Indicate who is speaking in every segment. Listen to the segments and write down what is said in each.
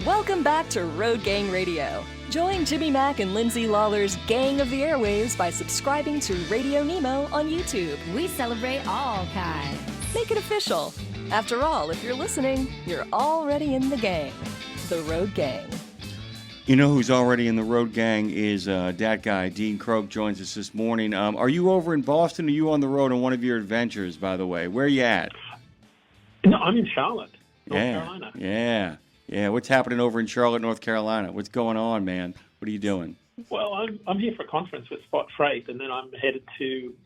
Speaker 1: Welcome back to Road Gang Radio. Join Jimmy Mack and Lindsay Lawler's Gang of the Airwaves by subscribing to Radio Nemo on YouTube.
Speaker 2: We celebrate all kinds.
Speaker 1: Make it official. After all, if you're listening, you're already in the gang. The Road Gang.
Speaker 3: You know who's already in the Road Gang is that guy, Dean Croke, joins us this morning. Are you over in Boston, or are you on the road on one of your adventures, by the way? Where are you at?
Speaker 4: No, I'm in Charlotte, North Carolina.
Speaker 3: Yeah. What's happening over in Charlotte, North Carolina? What's going on, man? What are you doing?
Speaker 4: Well, I'm here for a conference with Spot Freight, and then I'm headed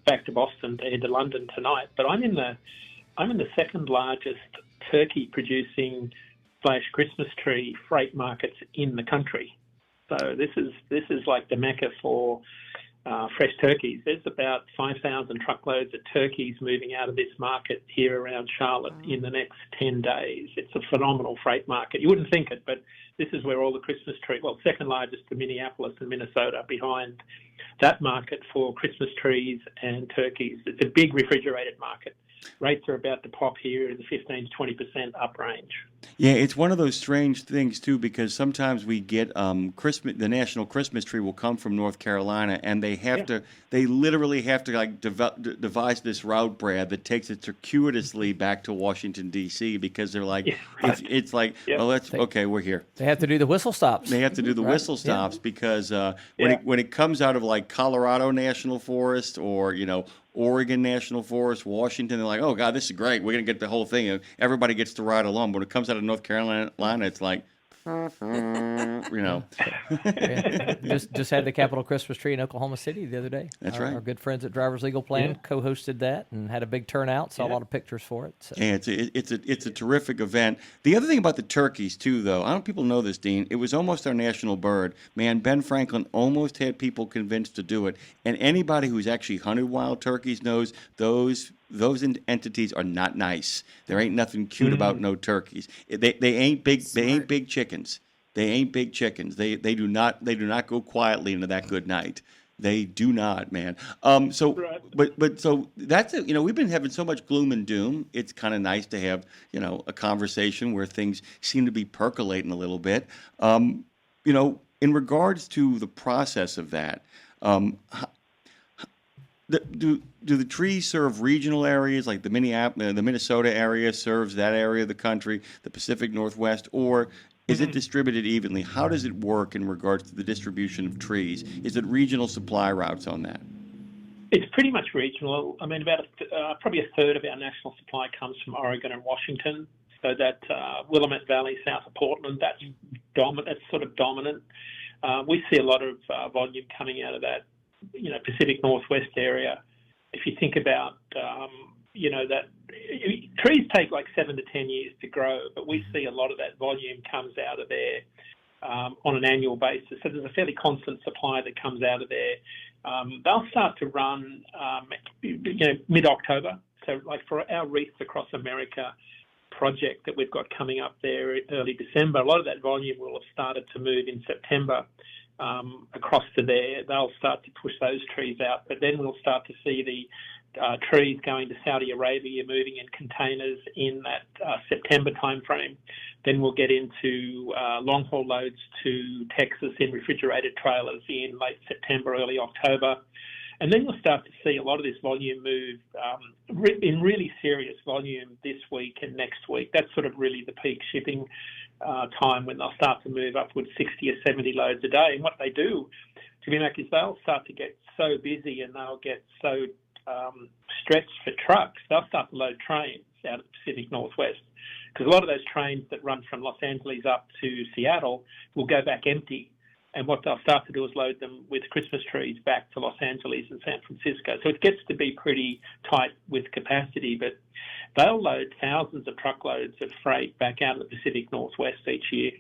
Speaker 4: back to Boston to head to London tonight. But I'm in the second largest turkey producing / Christmas tree freight markets in the country. So this is like the mecca for fresh turkeys. There's about 5,000 truckloads of turkeys moving out of this market here around Charlotte in the next 10 days. It's a phenomenal freight market. You wouldn't think it, but this is where all the Christmas trees, second largest to Minneapolis and Minnesota, behind that market for Christmas trees and turkeys. It's a big refrigerated market. Rates are about to pop here in the 15 to 20% up range.
Speaker 3: Yeah, it's one of those strange things, too, because sometimes we get Christmas. The National Christmas Tree will come from North Carolina, and they literally have to devise this route, Brad, that takes it circuitously back to Washington, D.C., because they're like, it's like, we're here.
Speaker 5: They have to do the whistle stops.
Speaker 3: They have to do the whistle stops because when it comes out of like Colorado National Forest or, Oregon National Forest, Washington, they're like, oh, God, this is great. We're going to get the whole thing. Everybody gets to ride along. But when it comes out of North Carolina, it's like,
Speaker 5: Just had the Capitol Christmas tree in Oklahoma City the other day.
Speaker 3: That's right.
Speaker 5: Our good friends at Drivers Legal Plan co-hosted that and had a big turnout. Saw a lot of pictures for it. So.
Speaker 3: Yeah, it's a terrific event. The other thing about the turkeys too, though, I don't know if people know this, Dean. It was almost our national bird. Man, Ben Franklin almost had people convinced to do it. And anybody who's actually hunted wild turkeys knows those entities are not nice. There ain't nothing cute about no turkeys. They ain't big. Smart. They ain't big chickens. They ain't big chickens. They do not go quietly into that good night. They do not, man. So that's it. We've been having so much gloom and doom. It's kind of nice to have a conversation where things seem to be percolating a little bit. In regards to the process of that. Do the trees serve regional areas like the Minnesota area serves that area of the country, the Pacific Northwest, or is it distributed evenly? How does it work in regards to the distribution of trees? Is it regional supply routes on that?
Speaker 4: It's pretty much regional. I mean, about probably a third of our national supply comes from Oregon and Washington. So that Willamette Valley, south of Portland, that's dominant. That's sort of dominant. We see a lot of volume coming out of that. Pacific Northwest area. If you think about, that trees take like 7 to 10 years to grow, but we see a lot of that volume comes out of there on an annual basis. So there's a fairly constant supply that comes out of there. They'll start to run, mid-October. So like for our Wreaths Across America project that we've got coming up there early December, a lot of that volume will have started to move in September. Across to there, they'll start to push those trees out, but then we'll start to see the trees going to Saudi Arabia, moving in containers in that September timeframe. Then we'll get into long-haul loads to Texas in refrigerated trailers in late September, early October. And then you'll start to see a lot of this volume move in really serious volume this week and next week. That's sort of really the peak shipping time when they'll start to move upwards 60 or 70 loads a day. And what they do, to be honest, is they'll start to get so busy and they'll get so stretched for trucks, they'll start to load trains out of the Pacific Northwest. Because a lot of those trains that run from Los Angeles up to Seattle will go back empty. And what they'll start to do is load them with Christmas trees back to Los Angeles and San Francisco. So it gets to be pretty tight with capacity, but they'll load thousands of truckloads of freight back out of the Pacific Northwest each year.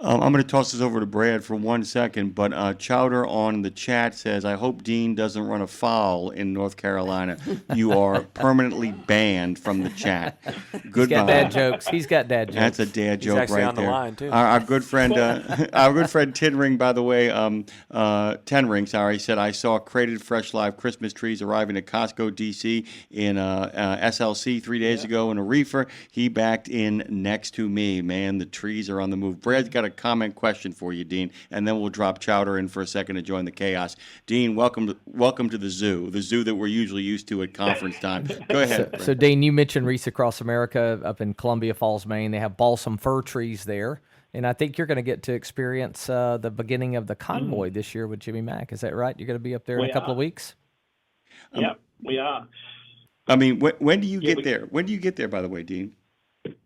Speaker 3: I'm going to toss this over to Brad for 1 second, but Chowder on the chat says, I hope Dean doesn't run afoul in North Carolina. You are permanently banned from the chat. Goodbye.
Speaker 5: He's got dad jokes. He's got dad jokes.
Speaker 3: That's a dad joke
Speaker 6: actually
Speaker 3: right
Speaker 6: on
Speaker 3: there.
Speaker 6: The line, too.
Speaker 3: Our good friend, Tinring, by the way, Tenring, said, I saw crated fresh live Christmas trees arriving at Costco, D.C. in SLC 3 days ago in a reefer. He backed in next to me. Man, the trees are on the move. Brad's got a comment question for you, Dean, and then we'll drop Chowder in for a second to join the chaos. Dean, welcome to the zoo that we're usually used to at conference time. Go ahead.
Speaker 5: So Dean, you mentioned Wreaths Across America up in Columbia Falls, Maine. They have balsam fir trees there. And I think you're going to get to experience the beginning of the convoy this year with Jimmy Mack. Is that right? You're going to be up there in a couple of weeks?
Speaker 4: Yep, we are.
Speaker 3: I mean, when do you get there? When do you get there, by the way, Dean?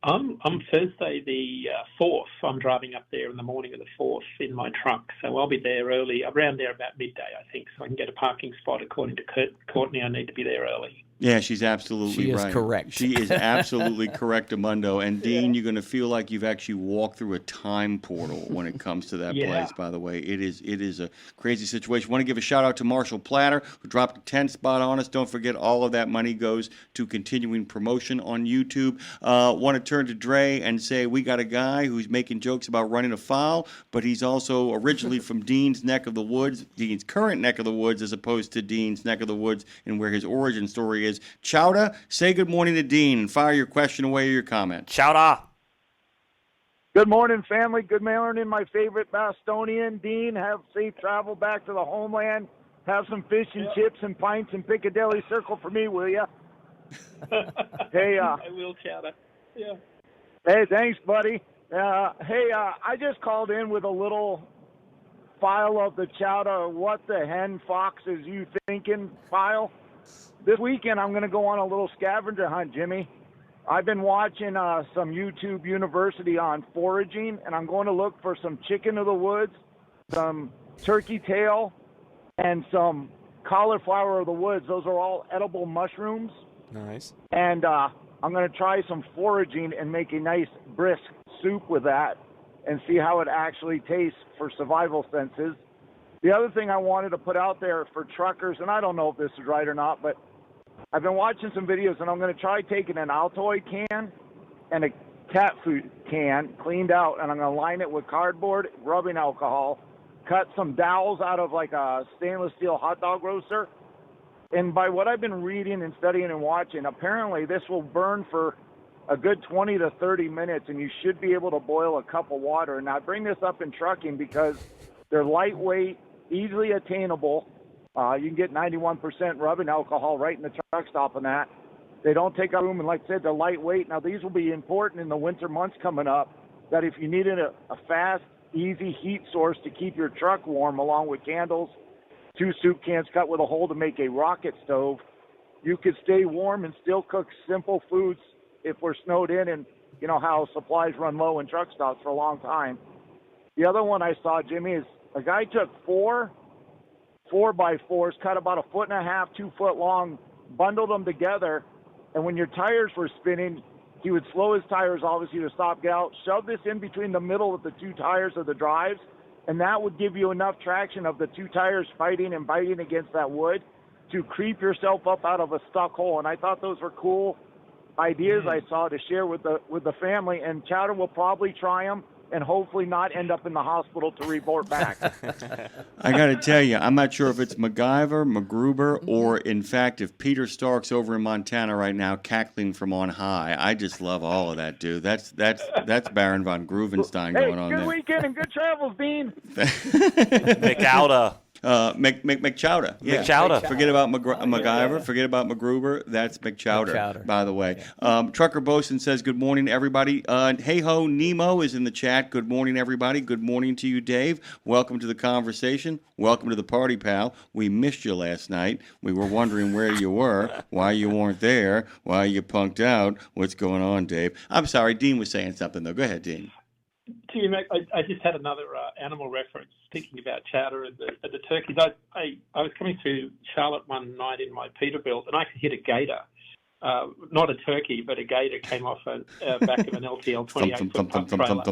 Speaker 4: I'm Thursday the 4th. I'm driving up there in the morning of the 4th in my truck. So I'll be there early, around there about midday, I think, so I can get a parking spot. According to Courtney, I need to be there early.
Speaker 3: Yeah, she's absolutely right.
Speaker 5: She is correct.
Speaker 3: She is absolutely correct, Amundo. And Dean, you're going to feel like you've actually walked through a time portal when it comes to that place, by the way. It is a crazy situation. Want to give a shout out to Marshall Platter, who dropped a 10 spot on us. Don't forget, all of that money goes to continuing promotion on YouTube. Want to turn to Dre and say we got a guy who's making jokes about running afoul, but he's also originally from Dean's neck of the woods, Dean's current neck of the woods, as opposed to Dean's neck of the woods and where his origin story is. Chowda, say good morning to Dean and fire your question away or your comment.
Speaker 6: Chowda.
Speaker 7: Good morning, family. Good morning, my favorite Bostonian. Dean, have safe travel back to the homeland. Have some fish and chips and pints in Piccadilly Circle for me, will you? Hey,
Speaker 4: I will, Chowder. Yeah.
Speaker 7: Hey, thanks, buddy. I just called in with a little file of the Chowda What the Hen Fox Is You Thinking file. This weekend, I'm going to go on a little scavenger hunt, Jimmy. I've been watching some YouTube University on foraging, and I'm going to look for some chicken of the woods, some turkey tail, and some cauliflower of the woods. Those are all edible mushrooms.
Speaker 6: Nice.
Speaker 7: And I'm going to try some foraging and make a nice brisk soup with that and see how it actually tastes for survival senses. The other thing I wanted to put out there for truckers, and I don't know if this is right or not, but I've been watching some videos, and I'm going to try taking an Altoid can and a cat food can cleaned out, and I'm going to line it with cardboard, rubbing alcohol, cut some dowels out of like a stainless steel hot dog roaster. And by what I've been reading and studying and watching, apparently this will burn for a good 20 to 30 minutes, and you should be able to boil a cup of water. And I bring this up in trucking because they're lightweight, easily attainable. You can get 91% rubbing alcohol right in the truck stop on that. They don't take up room, and like I said, they're lightweight. Now, these will be important in the winter months coming up, that if you needed a fast, easy heat source to keep your truck warm, along with candles, 2 soup cans cut with a hole to make a rocket stove, you could stay warm and still cook simple foods if we're snowed in, and you know how supplies run low in truck stops for a long time. The other one I saw, Jimmy, is a guy took 4 4x4s, cut about 1.5 feet, 2 foot long, bundled them together, and when your tires were spinning, he would slow his tires, obviously, to stop, get out, shove this in between the middle of the 2 tires of the drives, and that would give you enough traction of the 2 tires fighting and biting against that wood to creep yourself up out of a stuck hole. And I thought those were cool ideas I saw to share with the family, and Chowder will probably try them and hopefully not end up in the hospital to report back.
Speaker 3: I got to tell you, I'm not sure if it's MacGyver, MacGruber, or in fact, if Peter Stark's over in Montana right now cackling from on high. I just love all of that, dude. That's Baron von Gruvenstein going on there.
Speaker 7: Good weekend and good travels, Dean.
Speaker 6: McAuda.
Speaker 3: McChowder. Yeah.
Speaker 6: McChowder.
Speaker 3: Forget about MacGyver. Forget about MacGruber. That's McChowder, by the way. Trucker Bosun says, good morning, everybody. Hey ho, Nemo is in the chat. Good morning, everybody. Good morning to you, Dave. Welcome to the conversation. Welcome to the party, pal. We missed you last night. We were wondering where you were, why you weren't there, why you punked out. What's going on, Dave? I'm sorry, Dean was saying something, though. Go ahead, Dean.
Speaker 4: I just had another animal reference, thinking about Chowder and the turkeys. I was coming through Charlotte one night in my Peterbilt, and I could hit a gator. Not a turkey, but a gator came off a back of an LTL 28-foot truck trailer.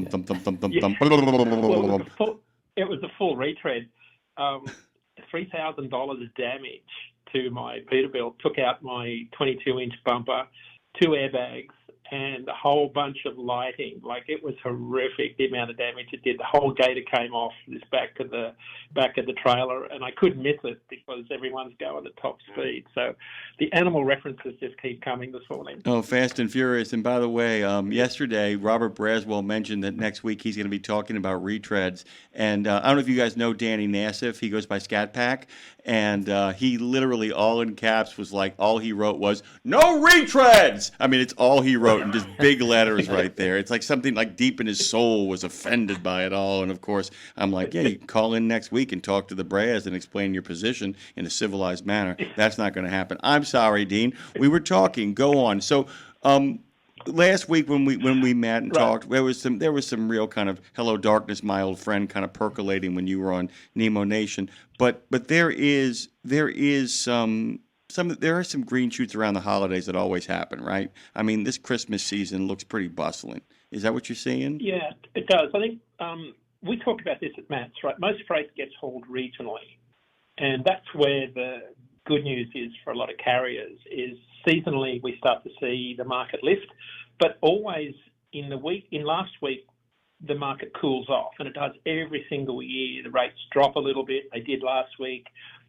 Speaker 4: It was a full retread. $3,000 damage to my Peterbilt. Took out my 22-inch bumper, 2 airbags, and a whole bunch of lighting. Like, it was horrific, the amount of damage it did. The whole gator came off this back of the trailer, and I couldn't miss it because everyone's going at top speed. So the animal references just keep coming this morning.
Speaker 3: Oh, fast and furious. And by the way, yesterday, Robert Braswell mentioned that next week he's going to be talking about retreads. And I don't know if you guys know Danny Nassif. He goes by Scat Pack. And he literally, all in caps, was like, all he wrote was, "No retreads!" I mean, it's all he wrote in just big letters right there. It's like something like deep in his soul was offended by it all. And, of course, I'm like, yeah, you can call in next week and talk to the Braz and explain your position in a civilized manner. That's not going to happen. I'm sorry, Dean. We were talking. Go on. So, last week when we met and talked, there was some real kind of "Hello Darkness, my old friend" kind of percolating when you were on Nemo Nation. But there are some green shoots around the holidays that always happen, right? I mean, this Christmas season looks pretty bustling. Is that what you're seeing?
Speaker 4: Yeah, it does. I think we talked about this at MATS, right? Most freight gets hauled regionally, and that's where the good news is for a lot of carriers. Is seasonally we start to see the market lift, but always in last week, the market cools off, and it does every single year. The rates drop a little bit. They did last week.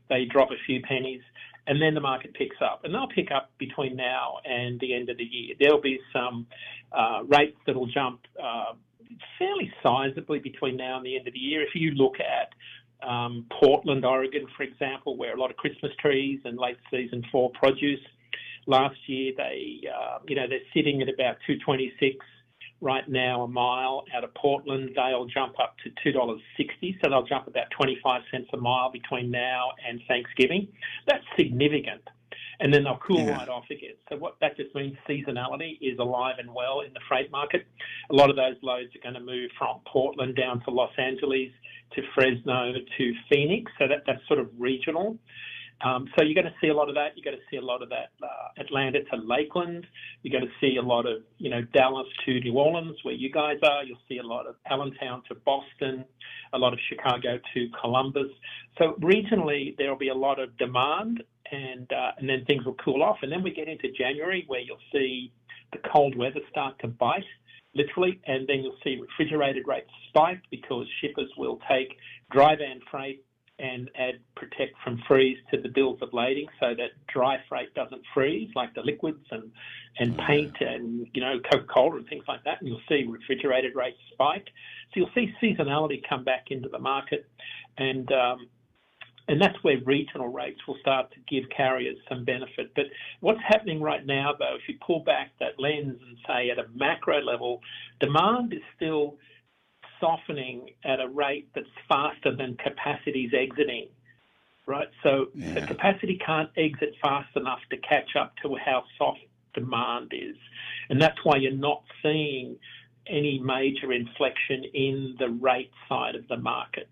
Speaker 4: They drop a few pennies, and then the market picks up. And they'll pick up between now and the end of the year. There'll be some rates that'll jump fairly sizably between now and the end of the year. If you look at Portland, Oregon, for example, where a lot of Christmas trees and late season fall produce, last year they're sitting at about $2.26 right now a mile out of Portland. They'll jump up to $2.60, so they'll jump about 25 cents a mile between now and Thanksgiving. That's significant. And then they'll cool right off again. So what that just means, seasonality is alive and well in the freight market. A lot of those loads are going to move from Portland down to Los Angeles, to Fresno, to Phoenix. So that's sort of regional. So you're going to see a lot of that. You're going to see a lot of that Atlanta to Lakeland. You're going to see a lot of, Dallas to New Orleans, where you guys are. You'll see a lot of Allentown to Boston, a lot of Chicago to Columbus. So regionally, there'll be a lot of demand, and then things will cool off. And then we get into January, where you'll see the cold weather start to bite, literally, and then you'll see refrigerated rates spike because shippers will take dry van freight and add protect from freeze to the bills of lading so that dry freight doesn't freeze, like the liquids and paint and, Coca-Cola and things like that. And you'll see refrigerated rates spike. So you'll see seasonality come back into the market. And that's where regional rates will start to give carriers some benefit. But what's happening right now, though, if you pull back that lens and say at a macro level, demand is still softening at a rate that's faster than capacity's exiting, right? So the capacity can't exit fast enough to catch up to how soft demand is. And that's why you're not seeing any major inflection in the rate side of the market.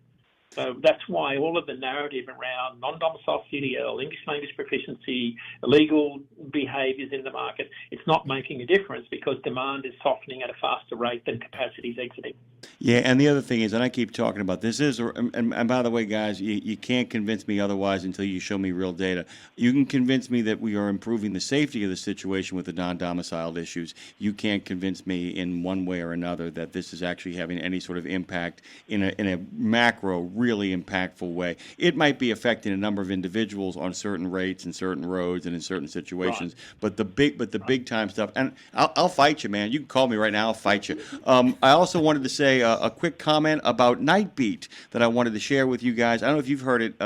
Speaker 4: So that's why all of the narrative around non-domicile CDL, English language proficiency, illegal behaviours in the market, it's not making a difference because demand is softening at a faster rate than capacity is exiting.
Speaker 3: Yeah, and the other thing is, and I keep talking about this, and by the way, guys, you can't convince me otherwise until you show me real data. You can convince me that we are improving the safety of the situation with the non-domiciled issues. You can't convince me in one way or another that this is actually having any sort of impact in a macro, really impactful way. It might be affecting a number of individuals on certain rates and certain roads and in certain situations, but the big time stuff, and I'll fight you, man. You can call me right now. I'll fight you. I also wanted to say a quick comment about Nightbeat that I wanted to share with you guys. I don't know if you've heard it,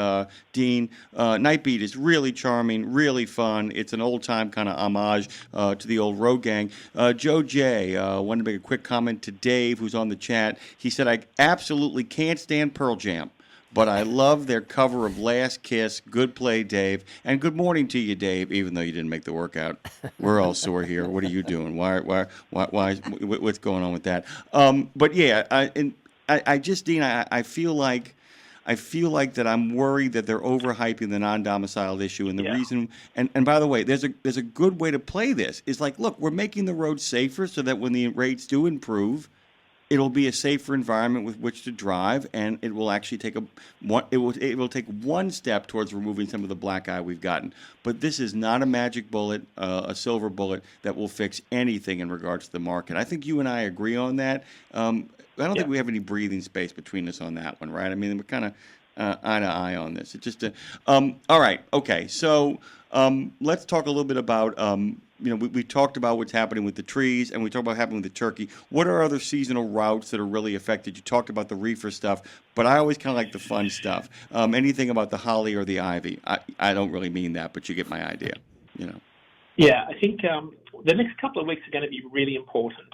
Speaker 3: Dean. Nightbeat is really charming, really fun. It's an old-time kind of homage to the old road gang. Joe J. wanted to make a quick comment to Dave, who's on the chat. He said, "I absolutely can't stand Pearl Jam, but I love their cover of Last Kiss. Good play, Dave. And good morning to you, Dave, even though you didn't make the workout. We're all sore here. What are you doing? Why, what's going on with that?" But yeah, I just, Dean, I feel like that I'm worried that they're overhyping the non-domiciled issue, and the reason. And by the way, there's a good way to play this. Is like, look, we're making the roads safer so that when the rates do improve, it'll be a safer environment with which to drive, and it will actually take it will take one step towards removing some of the black eye we've gotten. But this is not a magic bullet, a silver bullet that will fix anything in regards to the market. I think you and I agree on that. I don't think we have any breathing space between us on that one, right? I mean, we're kind of eye to eye on this. It's just all right, okay. So let's talk a little bit about. We talked about what's happening with the trees, and we talked about what's happening with the turkey. What are other seasonal routes that are really affected? You talked about the reefer stuff, but I always kind of like the fun stuff. Anything about the holly or the ivy? I don't really mean that, but you get my idea.
Speaker 4: Yeah, I think the next couple of weeks are going to be really important.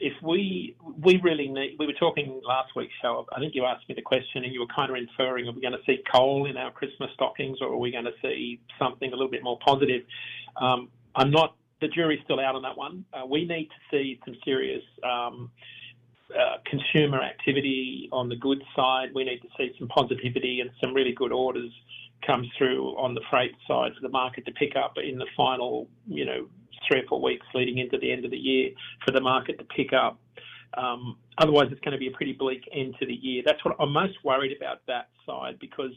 Speaker 4: If we really need, we were talking last week's show, I think you asked me the question and you were kind of inferring, are we going to see coal in our Christmas stockings, or are we going to see something a little bit more positive? The jury's still out on that one. We need to see some serious consumer activity on the goods side. We need to see some positivity and some really good orders come through on the freight side for the market to pick up in the final, 3 or 4 weeks leading into the end of the year for the market to pick up. Otherwise, it's going to be a pretty bleak end to the year. That's what I'm most worried about, that side, because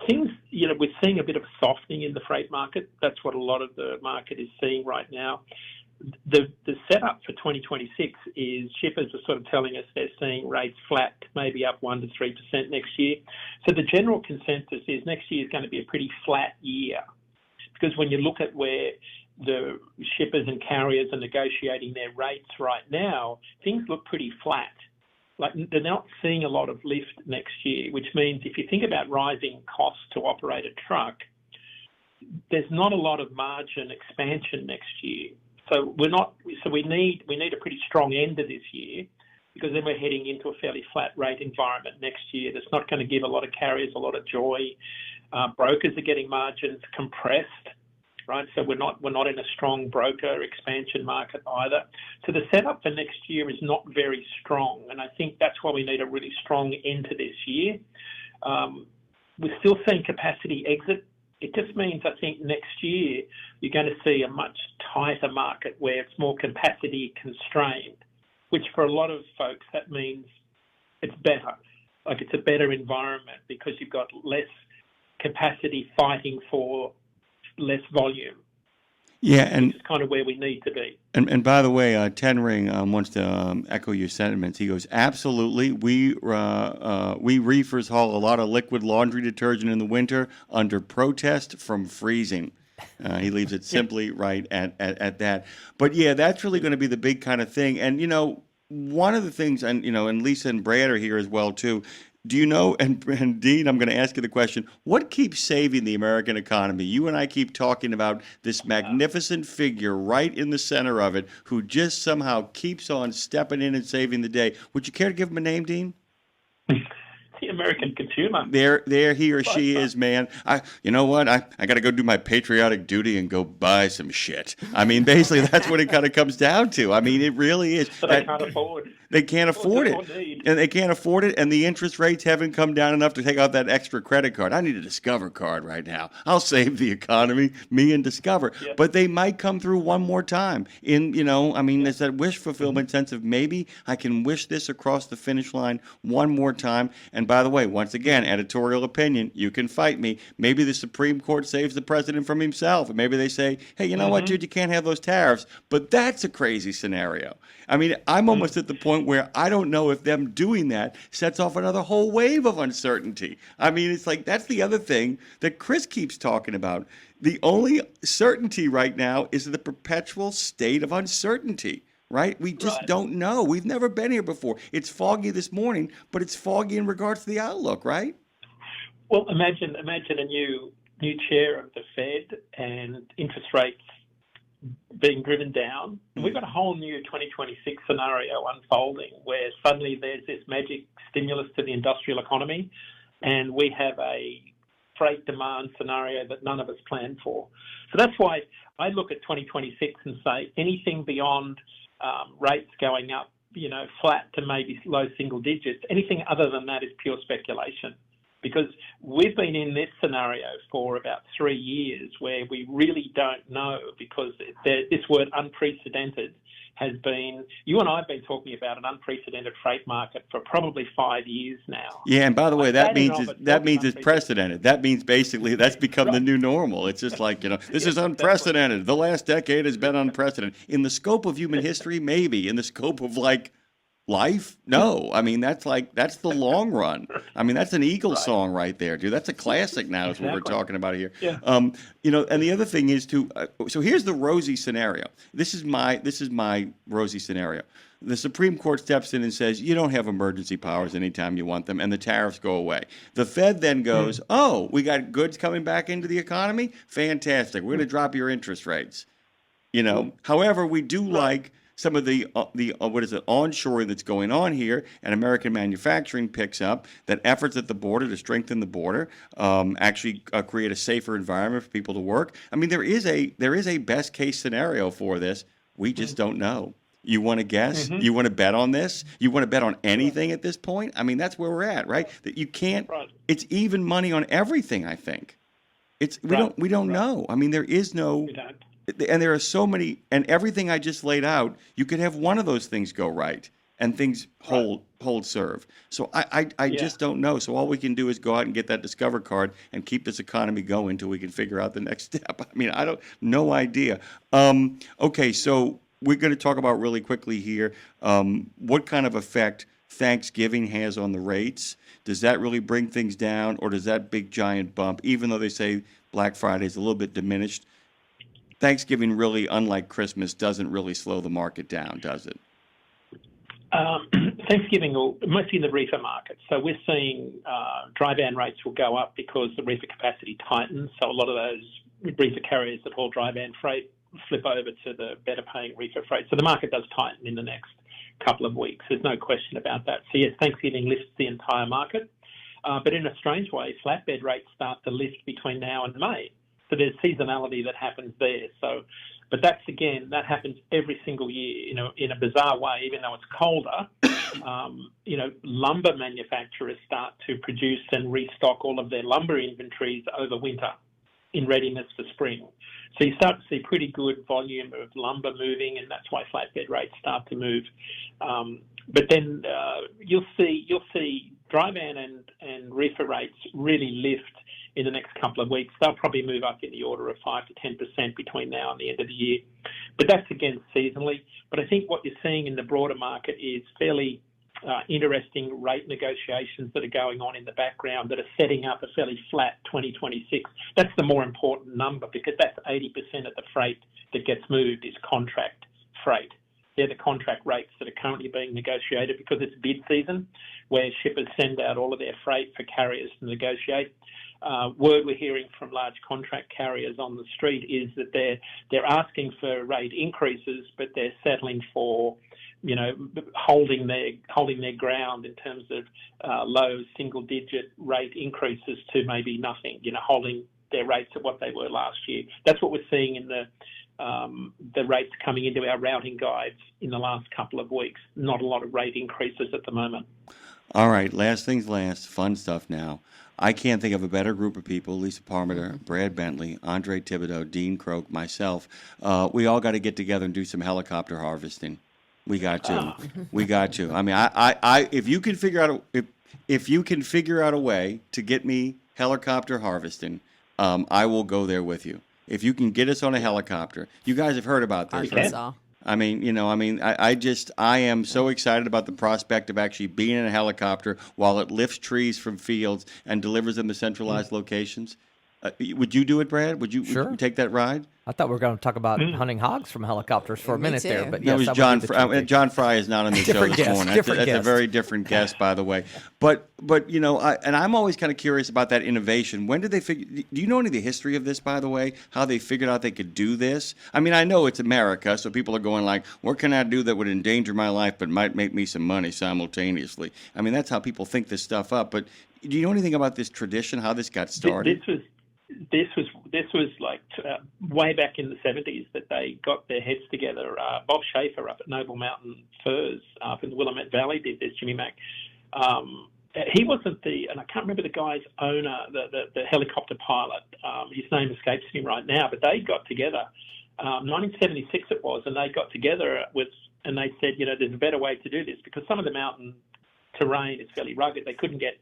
Speaker 4: things, we're seeing a bit of a softening in the freight market. That's what a lot of the market is seeing right now. The setup for 2026 is shippers are sort of telling us they're seeing rates flat, maybe up 1% to 3% next year. So the general consensus is next year is going to be a pretty flat year, because when you look at where the shippers and carriers are negotiating their rates right now, things look pretty flat. Like, they're not seeing a lot of lift next year, which means if you think about rising costs to operate a truck, there's not a lot of margin expansion next year. So we need a pretty strong end to this year, because then we're heading into a fairly flat rate environment next year. That's not going to give a lot of carriers a lot of joy. Brokers are getting margins compressed, right? So we're not in a strong broker expansion market either. So the setup for next year is not very strong, and I think that's why we need a really strong end to this year. We're still seeing capacity exit. It just means, I think, next year you're going to see a much tighter market where it's more capacity constrained, which for a lot of folks, that means it's better. Like, it's a better environment because you've got less capacity fighting for less volume.
Speaker 3: Yeah, and
Speaker 4: which is kind of where we need to be.
Speaker 3: And by the way, Tenring wants to echo your sentiments. He goes, absolutely. We reefers haul a lot of liquid laundry detergent in the winter under protest from freezing. He leaves it simply right at that. But yeah, that's really going to be the big kind of thing. And one of the things, and and Lisa and Brad are here as well too. Do you know, and Dean, I'm going to ask you the question, what keeps saving the American economy? You and I keep talking about this magnificent figure right in the center of it who just somehow keeps on stepping in and saving the day. Would you care to give him a name, Dean?
Speaker 4: The American consumer.
Speaker 3: There he or she is, man. You know what? I got to go do my patriotic duty and go buy some shit. I mean, basically, that's what it kind of comes down to. I mean, it really is.
Speaker 4: But they can't afford.
Speaker 3: They can't afford it. And they can't afford it, and the interest rates haven't come down enough to take out that extra credit card. I need a Discover card right now. I'll save the economy, me and Discover. Yeah. But they might come through one more time. There's that wish fulfillment sense of maybe I can wish this across the finish line one more time. And by the way, once again, editorial opinion, you can fight me. Maybe the Supreme Court saves the president from himself. And maybe they say, hey, you know what, dude, you can't have those tariffs. But that's a crazy scenario. I mean, I'm almost at the point where I don't know if them doing that sets off another whole wave of uncertainty. I mean, it's like that's the other thing that Chris keeps talking about. The only certainty right now is the perpetual state of uncertainty, right? We just don't know. We've never been here before. It's foggy this morning, but it's foggy in regards to the outlook, right?
Speaker 4: Well, imagine a new chair of the Fed and interest rates being driven down. We've got a whole new 2026 scenario unfolding where suddenly there's this magic stimulus to the industrial economy, and we have a freight demand scenario that none of us planned for. So that's why I look at 2026 and say anything beyond rates going up, flat to maybe low single digits, anything other than that is pure speculation. Because we've been in this scenario for about 3 years where we really don't know, because this word unprecedented has been, you and I have been talking about an unprecedented freight market for probably 5 years now.
Speaker 3: Yeah, and by the way, that means it's
Speaker 4: unprecedented.
Speaker 3: precedented. That means basically that's become the new normal. It's just like, this is unprecedented. The last decade has been unprecedented. In the scope of human history, maybe. In the scope of life, no. I mean, that's the long run. I mean, that's an Eagles song right there, dude. That's a classic now is what we're talking about here.
Speaker 4: Yeah.
Speaker 3: And the other thing is too, so here's the rosy scenario. This is my rosy scenario. The Supreme Court steps in and says, you don't have emergency powers anytime you want them, and the tariffs go away. The Fed then goes, oh, we got goods coming back into the economy? Fantastic. We're going to drop your interest rates. However, we do like some of the onshoring that's going on here, and American manufacturing picks up, that efforts at the border to strengthen the border, actually create a safer environment for people to work. I mean, there is a best case scenario for this. We just don't know. You want to guess? You want to bet on this? You want to bet on anything at this point? I mean, that's where we're at, right? That you can't. Right. It's even money on everything. I think we don't know. I mean, there is no. And there are so many, and everything I just laid out, you could have one of those things go right, and things hold serve. So I just don't know. So all we can do is go out and get that Discover card and keep this economy going until we can figure out the next step. I mean, no idea. Okay, so we're going to talk about really quickly here what kind of effect Thanksgiving has on the rates. Does that really bring things down, or does that big giant bump, even though they say Black Friday is a little bit diminished, Thanksgiving really, unlike Christmas, doesn't really slow the market down, does it?
Speaker 4: Thanksgiving will, mostly in the reefer market. So we're seeing dry van rates will go up because the reefer capacity tightens. So a lot of those reefer carriers that haul dry van freight flip over to the better paying reefer freight. So the market does tighten in the next couple of weeks. There's no question about that. So yes, Thanksgiving lifts the entire market. But in a strange way, flatbed rates start to lift between now and May. So there's seasonality that happens there. So, but that happens every single year, in a bizarre way. Even though it's colder, lumber manufacturers start to produce and restock all of their lumber inventories over winter in readiness for spring. So you start to see pretty good volume of lumber moving, and that's why flatbed rates start to move. But then you'll see dry van and reefer rates really lift in the next couple of weeks. They'll probably move up in the order of 5 to 10% between now and the end of the year. But that's, again, seasonally. But I think what you're seeing in the broader market is fairly interesting rate negotiations that are going on in the background that are setting up a fairly flat 2026. That's the more important number, because that's 80% of the freight that gets moved is contract freight. They're the contract rates that are currently being negotiated because it's bid season, where shippers send out all of their freight for carriers to negotiate. Word we're hearing from large contract carriers on the street is that they're asking for rate increases, but they're settling for, holding their ground in terms of low single-digit rate increases to maybe nothing. Holding their rates at what they were last year. That's what we're seeing in the rates coming into our routing guides in the last couple of weeks. Not a lot of rate increases at the moment.
Speaker 3: All right, last things last, fun stuff now. I can't think of a better group of people, Lisa Parmenter, Brad Bentley, Andre Thibodeau, Dean Croke, myself. We all got to get together and do some helicopter harvesting. We got to. We got to. I mean, if you can figure out a way to get me helicopter harvesting, I will go there with you. If you can get us on a helicopter. You guys have heard about this, right? I mean, I am so excited about the prospect of actually being in a helicopter while it lifts trees from fields and delivers them to centralized locations. Would you do it, Brad? Would you take that ride?
Speaker 5: I thought we were going to talk about hunting hogs from helicopters for a minute there, but
Speaker 3: yes, John Fry is not on the show this morning. That's a very different guest, by the way. But and I'm always kind of curious about that innovation. When did they figure? Do you know any of the history of this, by the way? How they figured out they could do this? I mean, I know it's America, so people are going like, "What can I do that would endanger my life but might make me some money simultaneously?" I mean, that's how people think this stuff up. But do you know anything about this tradition? How this got started?
Speaker 4: This was like way back in the 70s that they got their heads together. Bob Schaefer up at Noble Mountain Furs up in the Willamette Valley did this, Jimmy Mack. He wasn't and I can't remember the guy's owner, the helicopter pilot. His name escapes me right now, but they got together 1976 it was, and they got together and they said, there's a better way to do this, because some of the mountain terrain is fairly rugged. They couldn't get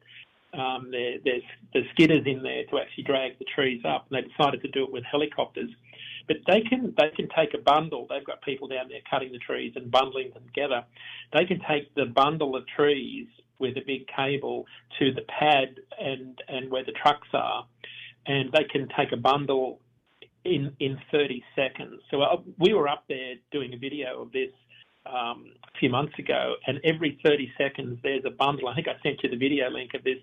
Speaker 4: there's skidders in there to actually drag the trees up, and they decided to do it with helicopters. But they can take a bundle. They've got people down there cutting the trees and bundling them together. They can take the bundle of trees with a big cable to the pad and where the trucks are, and they can take a bundle in 30 seconds. So we were up there doing a video of this a few months ago, and every 30 seconds there's a bundle. I think I sent you the video link of this.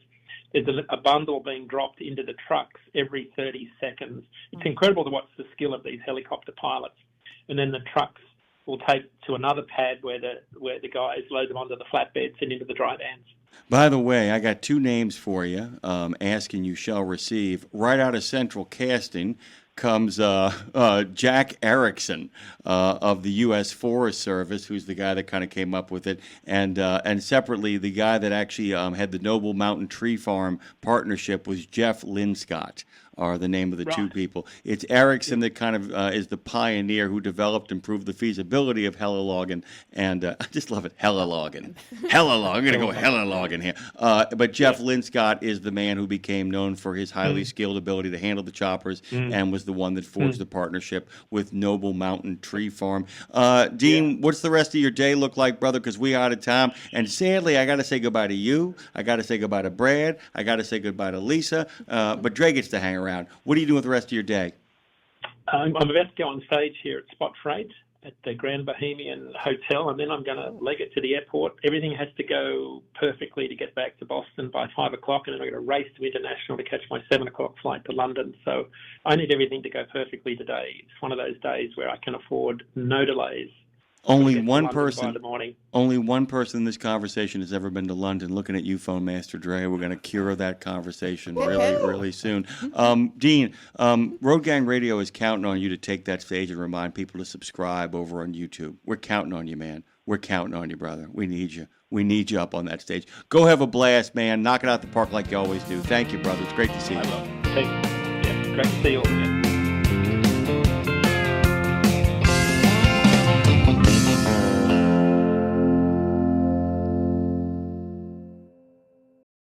Speaker 4: There's a bundle being dropped into the trucks every 30 seconds. It's incredible to watch the skill of these helicopter pilots. And then the trucks will take to another pad where the guys load them onto the flatbeds and into the dry vans.
Speaker 3: By the way, I got two names for you. Ask and you shall receive. Right out of Central Casting comes Jack Erickson of the U.S. Forest Service, who's the guy that kind of came up with it, and separately, the guy that actually had the Noble Mountain Tree Farm partnership was Jeff Linscott, are the name of the two people. It's Erickson that kind of is the pioneer who developed and proved the feasibility of helilogging, and I just love it, helilogging. Helilogging, I'm going to go helilogging here. But Jeff Linscott is the man who became known for his highly skilled ability to handle the choppers and was the one that forged the partnership with Noble Mountain Tree Farm. Dean, what's the rest of your day look like, brother? Because we are out of time, and sadly, I got to say goodbye to you. I got to say goodbye to Brad. I got to say goodbye to Lisa. But Dre gets to hang around. What are you doing with the rest of your day?
Speaker 4: I'm about to go on stage here at Spot Freight at the Grand Bohemian Hotel, and then I'm going to leg it to the airport. Everything has to go perfectly to get back to Boston by 5 o'clock, and then I'm going to race to International to catch my 7 o'clock flight to London. So I need everything to go perfectly today. It's one of those days where I can afford no delays. Only one person in this conversation has ever been to London. Looking at you, Phone Master Dre. We're going to cure that conversation really soon. Dean, Road Gang Radio is counting on you to take that stage and remind people to subscribe over on YouTube. We're counting on you, man. We're counting on you, brother. We need you. We need you up on that stage. Go have a blast, man. Knock it out the park like you always do. Thank you, brother. It's great to see you. I love it. Yeah, great to see you all again.